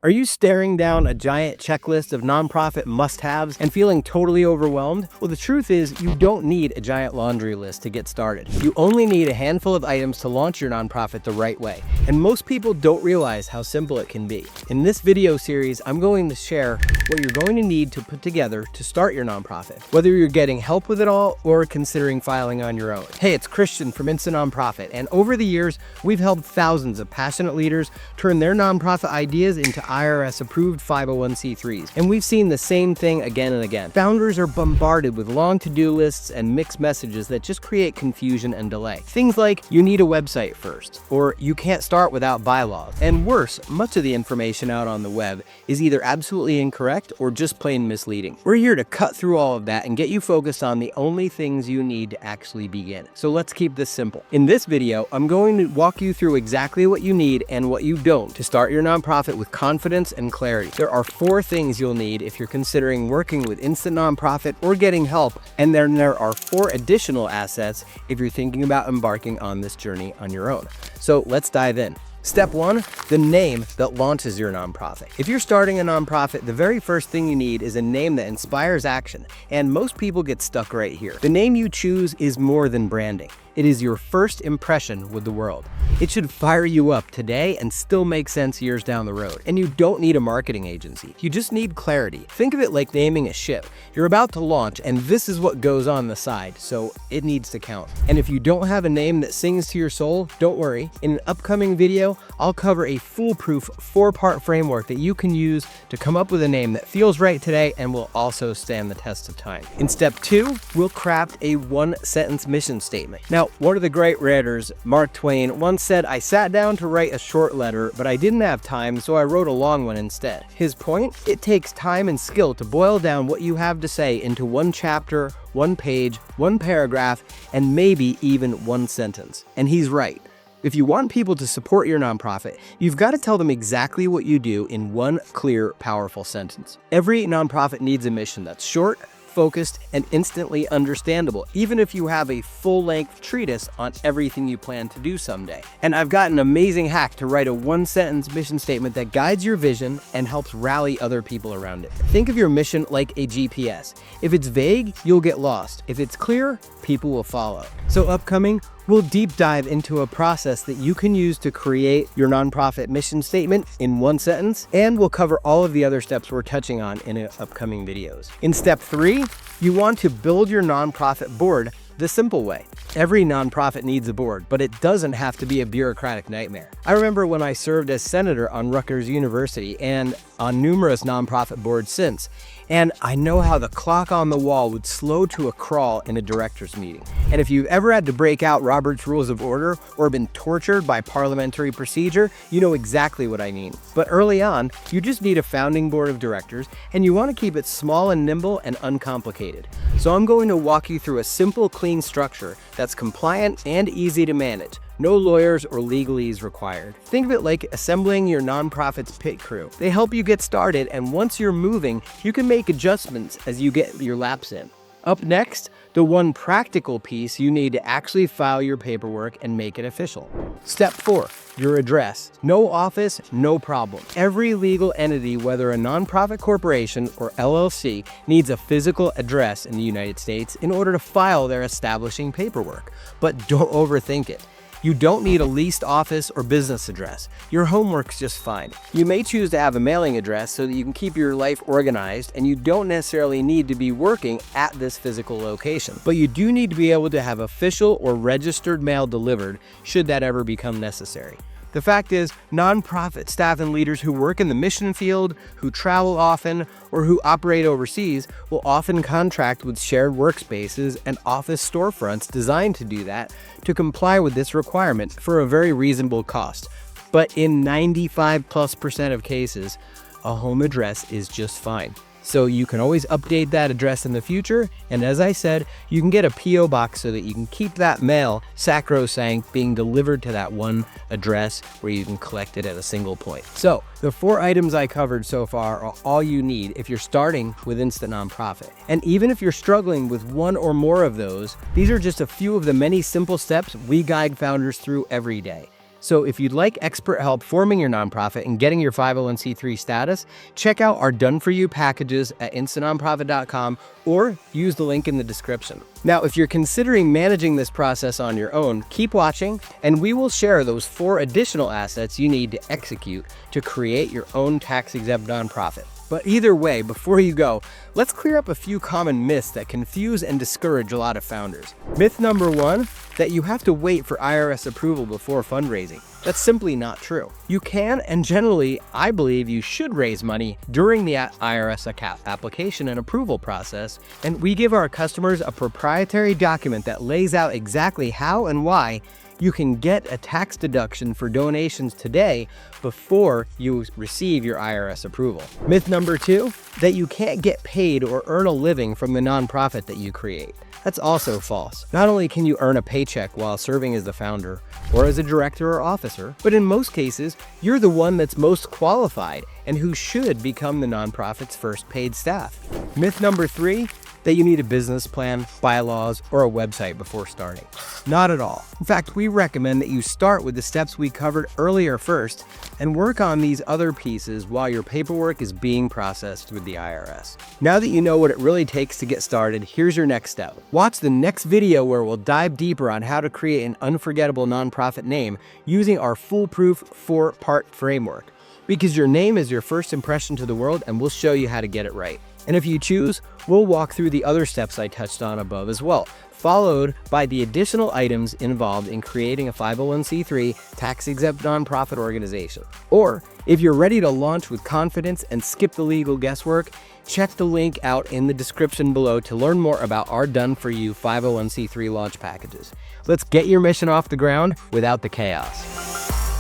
Are you staring down a giant checklist of nonprofit must-haves and feeling totally overwhelmed? Well, the truth is you don't need a giant laundry list to get started. You only need a handful of items to launch your nonprofit the right way. And most people don't realize how simple it can be. In this video series, I'm going to share what you're going to need to put together to start your nonprofit, whether you're getting help with it all or considering filing on your own. Hey, it's Christian from InstantNonprofit, and over the years, we've helped thousands of passionate leaders turn their nonprofit ideas into IRS-approved 501c3s, and we've seen the same thing again and again. Founders are bombarded with long to-do lists and mixed messages that just create confusion and delay. Things like, you need a website first, or you can't start without bylaws. And worse, much of the information out on the web is either absolutely incorrect or just plain misleading. We're here to cut through all of that and get you focused on the only things you need to actually begin. So let's keep this simple. In this video, I'm going to walk you through exactly what you need and what you don't to start your nonprofit with confidence and clarity. There are 4 things you'll need if you're considering working with InstantNonprofit or getting help, and then there are 4 additional assets if you're thinking about embarking on this journey on your own. So let's dive in. Step 1, the name that launches your nonprofit. If you're starting a nonprofit, the very first thing you need is a name that inspires action, and most people get stuck right here. The name you choose is more than branding. It is your first impression with the world. It should fire you up today and still make sense years down the road. And you don't need a marketing agency. You just need clarity. Think of it like naming a ship. You're about to launch, and this is what goes on the side, so it needs to count. And if you don't have a name that sings to your soul, don't worry. In an upcoming video, I'll cover a foolproof 4-part framework that you can use to come up with a name that feels right today and will also stand the test of time. In step 2, we'll craft a 1-sentence mission statement. Now, one of the great writers, Mark Twain, once said, "I sat down to write a short letter, but I didn't have time, so I wrote a long one instead." His point? It takes time and skill to boil down what you have to say into 1 chapter, 1 page, 1 paragraph, and maybe even 1 sentence. And he's right. If you want people to support your nonprofit, you've got to tell them exactly what you do in 1 clear, powerful sentence. Every nonprofit needs a mission that's short, focused, and instantly understandable, even if you have a full-length treatise on everything you plan to do someday. And I've got an amazing hack to write a 1-sentence mission statement that guides your vision and helps rally other people around it. Think of your mission like a GPS. If it's vague, you'll get lost. If it's clear, people will follow. So upcoming, we'll deep dive into a process that you can use to create your nonprofit mission statement in 1 sentence, and we'll cover all of the other steps we're touching on in upcoming videos. In step 3, you want to build your nonprofit board the simple way. Every nonprofit needs a board, but it doesn't have to be a bureaucratic nightmare. I remember when I served as senator on Rutgers University and on numerous nonprofit boards since, and I know how the clock on the wall would slow to a crawl in a director's meeting. And if you've ever had to break out Robert's Rules of Order or been tortured by parliamentary procedure, you know exactly what I mean. But early on, you just need a founding board of directors, and you want to keep it small and nimble and uncomplicated. So I'm going to walk you through a simple, clean structure that's compliant and easy to manage. No lawyers or legalese required. Think of it like assembling your nonprofit's pit crew. They help you get started, and once you're moving, you can make adjustments as you get your laps in. Up next, the 1 practical piece you need to actually file your paperwork and make it official. Step 4, your address. No office, no problem. Every legal entity, whether a nonprofit corporation or LLC, needs a physical address in the United States in order to file their establishing paperwork. But don't overthink it. You don't need a leased office or business address. Your home works just fine. You may choose to have a mailing address so that you can keep your life organized, and you don't necessarily need to be working at this physical location. But you do need to be able to have official or registered mail delivered should that ever become necessary. The fact is, nonprofit staff and leaders who work in the mission field, who travel often, or who operate overseas will often contract with shared workspaces and office storefronts designed to do that to comply with this requirement for a very reasonable cost. But in 95+% of cases, a home address is just fine. So you can always update that address in the future, and as I said, you can get a P.O. box so that you can keep that mail sacrosanct being delivered to that 1 address where you can collect it at a single point. So the 4 items I covered so far are all you need if you're starting with InstantNonprofit. And even if you're struggling with 1 or more of those, these are just a few of the many simple steps we guide founders through every day. So if you'd like expert help forming your nonprofit and getting your 501c3 status, check out our done-for-you packages at InstantNonprofit.com or use the link in the description. Now, if you're considering managing this process on your own, keep watching, and we will share those 4 additional assets you need to execute to create your own tax-exempt nonprofit. But either way, before you go, let's clear up a few common myths that confuse and discourage a lot of founders. Myth number 1, that you have to wait for IRS approval before fundraising. That's simply not true. You can, and generally, I believe you should raise money during the IRS application and approval process, and we give our customers a proprietary document that lays out exactly how and why you can get a tax deduction for donations today before you receive your IRS approval. Myth number 2, that you can't get paid or earn a living from the nonprofit that you create. That's also false. Not only can you earn a paycheck while serving as the founder or as a director or officer, but in most cases, you're the one that's most qualified and who should become the nonprofit's first paid staff. Myth number 3, that you need a business plan, bylaws, or a website before starting. Not at all. In fact, we recommend that you start with the steps we covered earlier first and work on these other pieces while your paperwork is being processed with the IRS. Now that you know what it really takes to get started, here's your next step. Watch the next video where we'll dive deeper on how to create an unforgettable nonprofit name using our foolproof 4-part framework. Because your name is your first impression to the world, and we'll show you how to get it right. And if you choose, we'll walk through the other steps I touched on above as well, followed by the additional items involved in creating a 501c3 tax-exempt nonprofit organization. Or, if you're ready to launch with confidence and skip the legal guesswork, check the link out in the description below to learn more about our done-for-you 501c3 launch packages. Let's get your mission off the ground without the chaos.